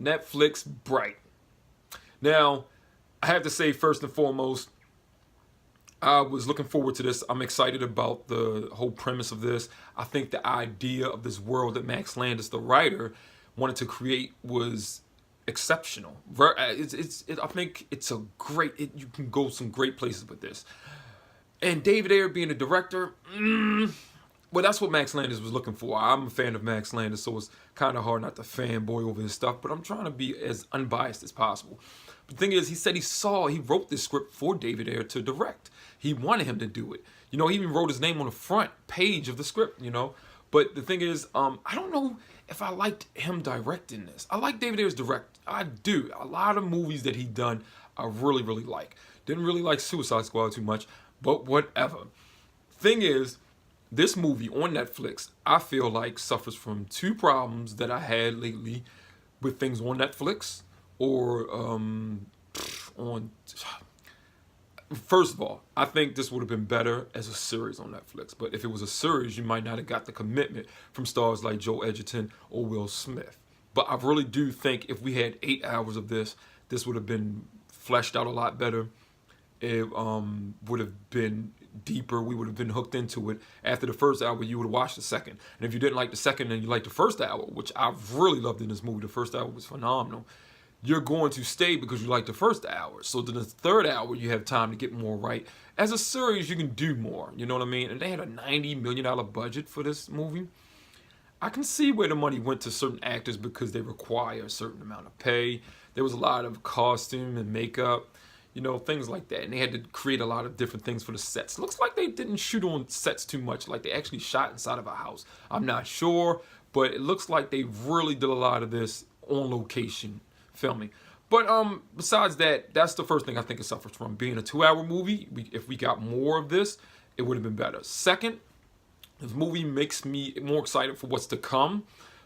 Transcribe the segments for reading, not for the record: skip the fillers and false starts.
Netflix Bright. Now, I have to say, first and foremost, I was looking forward to this. I'm excited about the whole premise of this. I think the idea of this world that Max Landis, the writer, wanted to create was exceptional. I think it's a great. You can go some great places with this. And David Ayer being the director, well, that's what Max Landis was looking for. I'm a fan of Max Landis, so it's kind of hard not to fanboy over his stuff. But I'm trying to be as unbiased as possible. But the thing is, he said he wrote this script for David Ayer to direct. He wanted him to do it. You know, he even wrote his name on the front page of the script, you know. But the thing is, I don't know if I liked him directing this. I like David Ayer's direct. I do. A lot of movies that he done, I really, really like. Didn't really like Suicide Squad too much, but whatever. Thing is, this movie on Netflix, I feel like suffers from two problems that I had lately with things on Netflix or on. First of all, I think this would have been better as a series on Netflix. But if it was a series, you might not have got the commitment from stars like Joe Edgerton or Will Smith. But I really do think if we had 8 hours of this, this would have been fleshed out a lot better. It would have been deeper. We would have been hooked into it. After the first hour, you would have watched the second. And if you didn't like the second and you liked the first hour, which I really loved in this movie, the first hour was phenomenal, you're going to stay because you like the first hour. So then the third hour, you have time to get more right. As a series, you can do more. You know what I mean? And they had a $90 million budget for this movie. I can see where the money went to certain actors because they require a certain amount of pay. There was a lot of costume and makeup, you know, things like that. And they had to create a lot of different things for the sets. Looks like they didn't shoot on sets too much. Like they actually shot inside of a house. I'm not sure, but it looks like they really did a lot of this on location filming. But besides that, that's the first thing I think it suffers from. Being a 2-hour movie, if we got more of this, it would have been better. Second, this movie makes me more excited for what's to come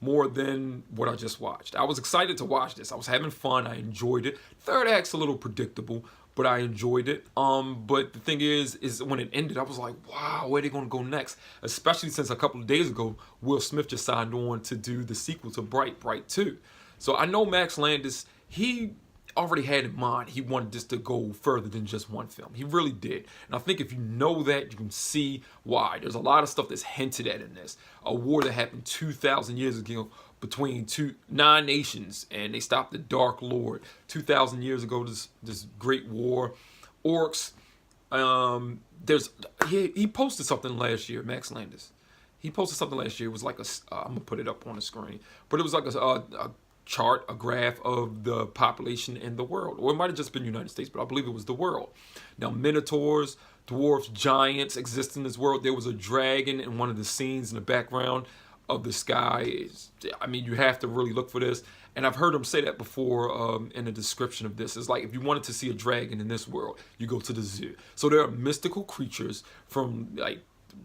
more than what I just watched. I was excited to watch this. I was having fun. I enjoyed it. Third act's a little predictable, but I enjoyed it. But the thing is when it ended, I was like, wow, where are they going to go next? Especially since a couple of days ago, Will Smith just signed on to do the sequel to Bright 2. So I know Max Landis, he already had in mind he wanted this to go further than just one film. He really did. And I think if you know that, you can see why. There's a lot of stuff that's hinted at in this. A war that happened 2,000 years ago between 9 nations, and they stopped the Dark Lord. 2,000 years ago, this great war. Orcs. He posted something last year, Max Landis. He posted something last year. It was like I'm going to put it up on the screen. But it was like a chart, a graph of the population in the world. Or it might have just been United States, but I believe it was the world. Now, minotaurs, dwarfs, giants exist in this world. There was a dragon in one of the scenes in the background of the sky. I mean, you have to really look for this. And I've heard him say that before in the description of this. It's like if you wanted to see a dragon in this world, you go to the zoo. So there are mystical creatures from like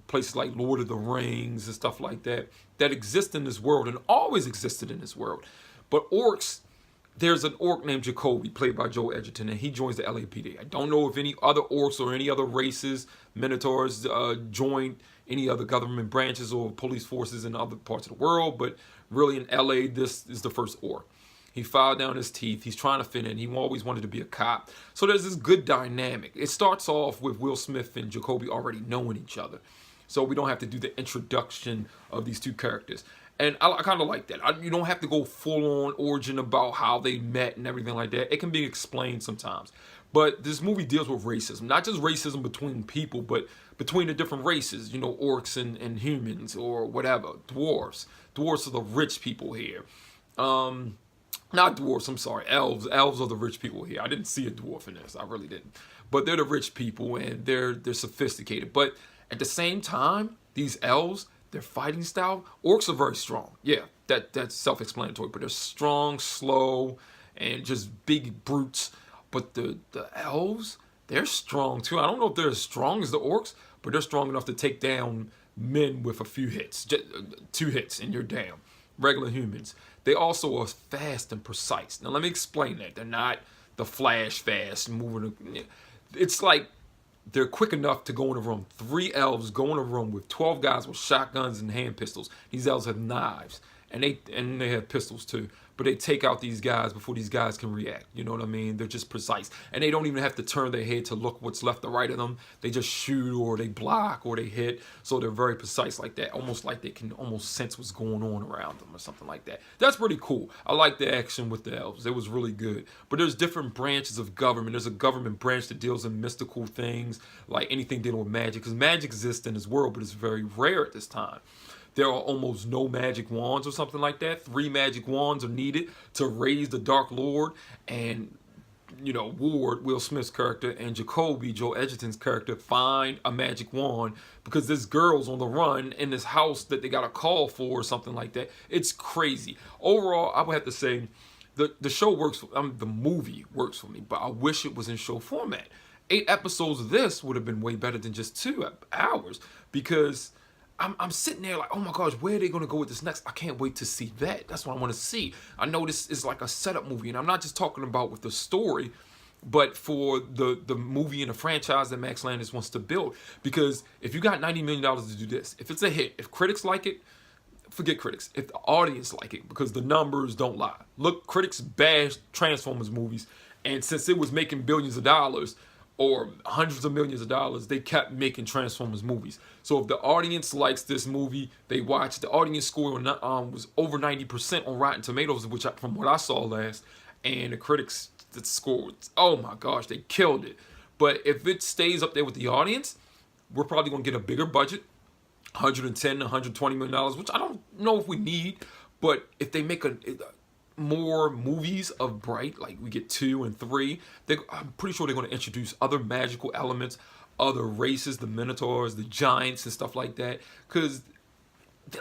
places like Lord of the Rings and stuff like that that exist in this world and always existed in this world. But orcs, there's an orc named Jacoby, played by Joe Edgerton, and he joins the LAPD. I don't know if any other orcs or any other races, minotaurs, join any other government branches or police forces in other parts of the world, but really in LA, this is the first orc. He filed down his teeth. He's trying to fit in. He always wanted to be a cop. So there's this good dynamic. It starts off with Will Smith and Jacoby already knowing each other. So we don't have to do the introduction of these two characters. And I kind of like that. You don't have to go full-on origin about how they met and everything like that. It can be explained sometimes. But this movie deals with racism. Not just racism between people, but between the different races. You know, orcs and humans or whatever. Dwarves. Dwarves are the rich people here. Not dwarves, I'm sorry. Elves. Elves are the rich people here. I didn't see a dwarf in this. I really didn't. But they're the rich people, and they're sophisticated. But at the same time, these elves, their fighting style, orcs are very strong. Yeah, that's self-explanatory. But they're strong, slow, and just big brutes. But the elves, they're strong too. I don't know if they're as strong as the orcs, but they're strong enough to take down men with a few hits. Just 2 hits and you're down. Regular humans. They also are fast and precise. Now let me explain that. They're not the flash fast moving. It's like they're quick enough to go in a room. 3 elves go in a room with 12 guys with shotguns and hand pistols. These elves have knives. and they have pistols too. But they take out these guys before these guys can react. You know what I mean? They're just precise, and they don't even have to turn their head to look what's left or right of them. They just shoot or they block or they hit. So they're very precise like that, almost like they can almost sense what's going on around them or something like that. That's pretty cool. I like the action with the elves. It was really good. But there's different branches of government. There's a government branch that deals in mystical things, like anything dealing with magic, because magic exists in this world, but it's very rare at this time. There are almost no magic wands or something like that. 3 magic wands are needed to raise the Dark Lord. And, Ward, Will Smith's character, and Jacoby, Joe Edgerton's character, find a magic wand because this girl's on the run in this house that they got a call for or something like that. It's crazy. Overall, I would have to say the show works, the movie works for me, but I wish it was in show format. 8 episodes of this would have been way better than just 2 hours, because I'm sitting there like, oh my gosh, where are they going to go with this next? I can't wait to see that. That's what I want to see. I know this is like a setup movie, and I'm not just talking about with the story, but for the movie and the franchise that Max Landis wants to build. Because if you got $90 million to do this, if it's a hit, if critics like it, forget critics. If the audience like it, because the numbers don't lie. Look, critics bash Transformers movies, and since it was making billions of dollars, or hundreds of millions of dollars, they kept making Transformers movies. So if the audience likes this movie, they watch. The audience score was over 90% on Rotten Tomatoes, which from what I saw last, and the critics scored, oh my gosh, they killed it. But if it stays up there with the audience, we're probably going to get a bigger budget, $110 to $120 million, which I don't know if we need. But if they make more movies of Bright, like we get 2 and 3, I'm pretty sure they're going to introduce other magical elements, other races, the Minotaurs, the Giants, and stuff like that. Because,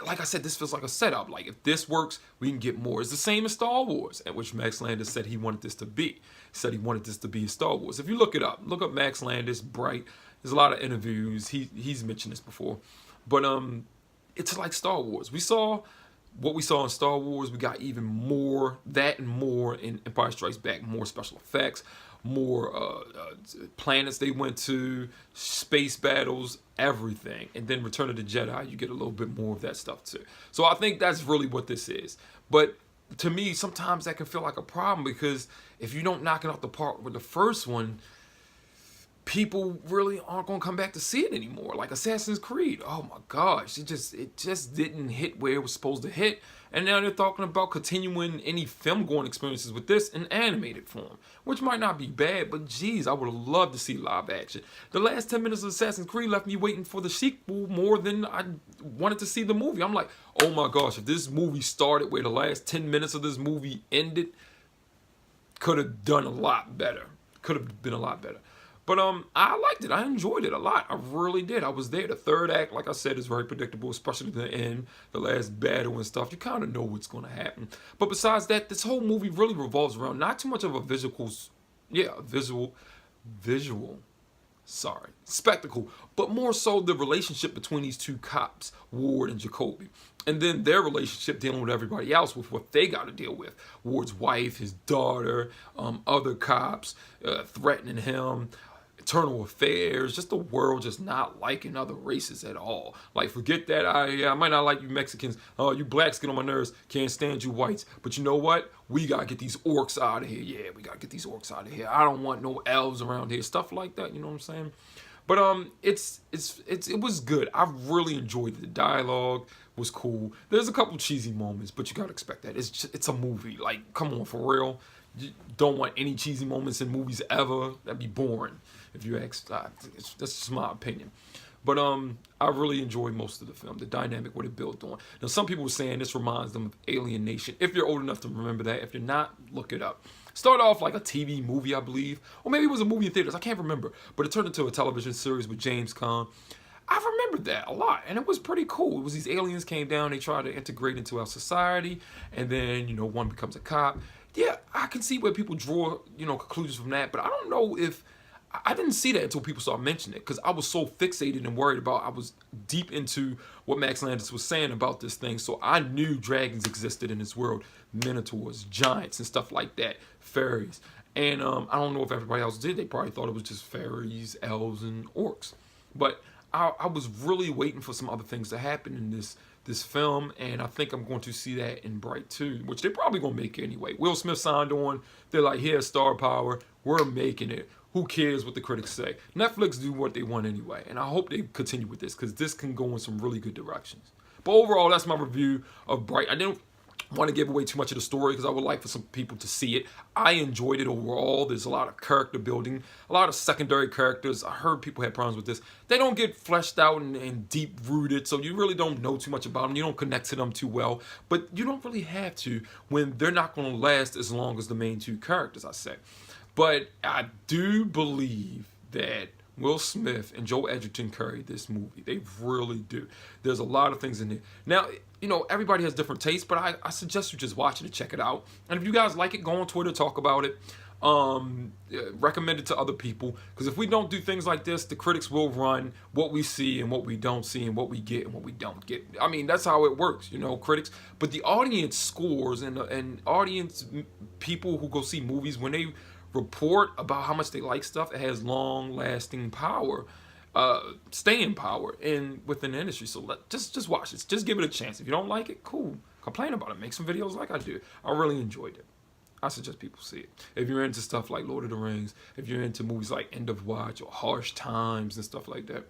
like I said, this feels like a setup. Like, if this works, we can get more. It's the same as Star Wars, at which Max Landis said he wanted this to be. He said he wanted this to be Star Wars. If you look up Max Landis, Bright. There's a lot of interviews. He's mentioned this before. But it's like Star Wars. We saw what we saw in Star Wars. We got even more, that and more in Empire Strikes Back. More special effects, more planets they went to, space battles, everything. And then Return of the Jedi, you get a little bit more of that stuff too. So I think that's really what this is. But to me, sometimes that can feel like a problem, because if you don't knock it out the park with the first one, people really aren't going to come back to see it anymore. Like Assassin's Creed, oh my gosh, it just didn't hit where it was supposed to hit. And now they're talking about continuing any film-going experiences with this in animated form, which might not be bad, but geez, I would have loved to see live action. The last 10 minutes of Assassin's Creed left me waiting for the sequel more than I wanted to see the movie. I'm like, oh my gosh, if this movie started where the last 10 minutes of this movie ended, could have done a lot better. Could have been a lot better. But I liked it. I enjoyed it a lot. I really did. I was there. The third act, like I said, is very predictable, especially the end, the last battle and stuff. You kind of know what's going to happen. But besides that, this whole movie really revolves around not too much of a spectacle, but more so the relationship between these 2 cops, Ward and Jacoby. And then their relationship dealing with everybody else, with what they got to deal with. Ward's wife, his daughter, other cops threatening him, internal affairs, just the world just not liking other races at all. Like, forget that, I might not like you Mexicans, you blacks get on my nerves, can't stand you whites, but you know what? We got to get these orcs out of here. Yeah, we got to get these orcs out of here. I don't want no elves around here, stuff like that, you know what I'm saying? But it was good. I really enjoyed it. The dialogue was cool. There's a couple cheesy moments, but you gotta expect that. It's a movie. Like, come on, for real. You don't want any cheesy moments in movies ever. That'd be boring, if you ask. That's just my opinion. But I really enjoyed most of the film, the dynamic, what it built on. Now, some people were saying this reminds them of Alien Nation. If you're old enough to remember that. If you're not, look it up. Started off like a TV movie, I believe. Or maybe it was a movie in theaters. I can't remember. But it turned into a television series with James Caan. I remembered that a lot, and it was pretty cool. It was these aliens came down, they tried to integrate into our society, and then, one becomes a cop. Yeah, I can see where people draw, conclusions from that, but I don't know if, I didn't see that until people started mentioning it, because I was so fixated and worried about, I was deep into what Max Landis was saying about this thing, so I knew dragons existed in this world, minotaurs, giants, and stuff like that, fairies. And I don't know if everybody else did. They probably thought it was just fairies, elves, and orcs. But I was really waiting for some other things to happen in this this film, and I think I'm going to see that in Bright too, which they're probably going to make anyway. Will Smith signed on. They're like, here's star power. We're making it. Who cares what the critics say? Netflix do what they want anyway, and I hope they continue with this because this can go in some really good directions. But overall, that's my review of Bright. I didn't want to give away too much of the story because I would like for some people to see it. I enjoyed it overall. There's a lot of character building, a lot of secondary characters. I heard people had problems with this. They don't get fleshed out and deep rooted, so you really don't know too much about them. You don't connect to them too well, but you don't really have to when they're not going to last as long as the main two characters, I say. But I do believe that Will Smith and Joel Edgerton carried this movie. They really do. There's a lot of things in there. Now, you know, everybody has different tastes, but I suggest you just watch it and check it out. And if you guys like it, go on Twitter, talk about it. Recommend it to other people. Because if we don't do things like this, the critics will run what we see and what we don't see and what we get and what we don't get. I mean, that's how it works, you know, critics. But the audience scores and audience people who go see movies, when they report about how much they like stuff, it has long-lasting power, staying power within the industry. So just watch it. Just give it a chance. If you don't like it, cool. Complain about it. Make some videos like I do. I really enjoyed it. I suggest people see it. If you're into stuff like Lord of the Rings, if you're into movies like End of Watch or Harsh Times and stuff like that,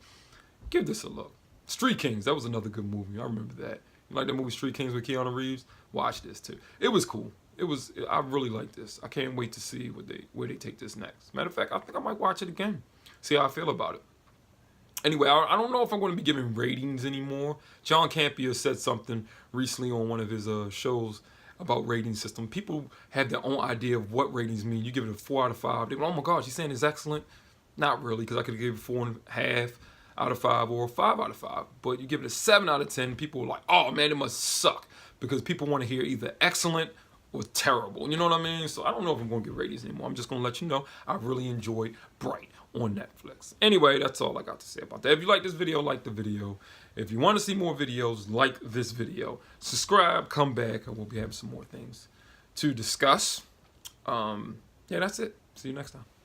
give this a look. Street Kings, that was another good movie. I remember that. You like that movie Street Kings with Keanu Reeves? Watch this too. It was cool. I really like this. I can't wait to see where they take this next. Matter of fact, I think I might watch it again. See how I feel about it. Anyway, I don't know if I'm going to be giving ratings anymore. John Campea said something recently on one of his shows about rating system. People have their own idea of what ratings mean. You give it a 4 out of 5. They go, oh my gosh, he's saying it's excellent. Not really, because I could give it 4.5 out of 5 or 5 out of 5. But you give it a 7 out of 10, people are like, oh man, it must suck. Because people want to hear either excellent or terrible. You know what I mean? So I don't know if I'm going to get ratings anymore. I'm just going to let you know I really enjoyed Bright on Netflix. Anyway, that's all I got to say about that. If you like this video, like the video. If you want to see more videos like this video, subscribe, come back, and we'll be having some more things to discuss. Yeah, that's it. See you next time.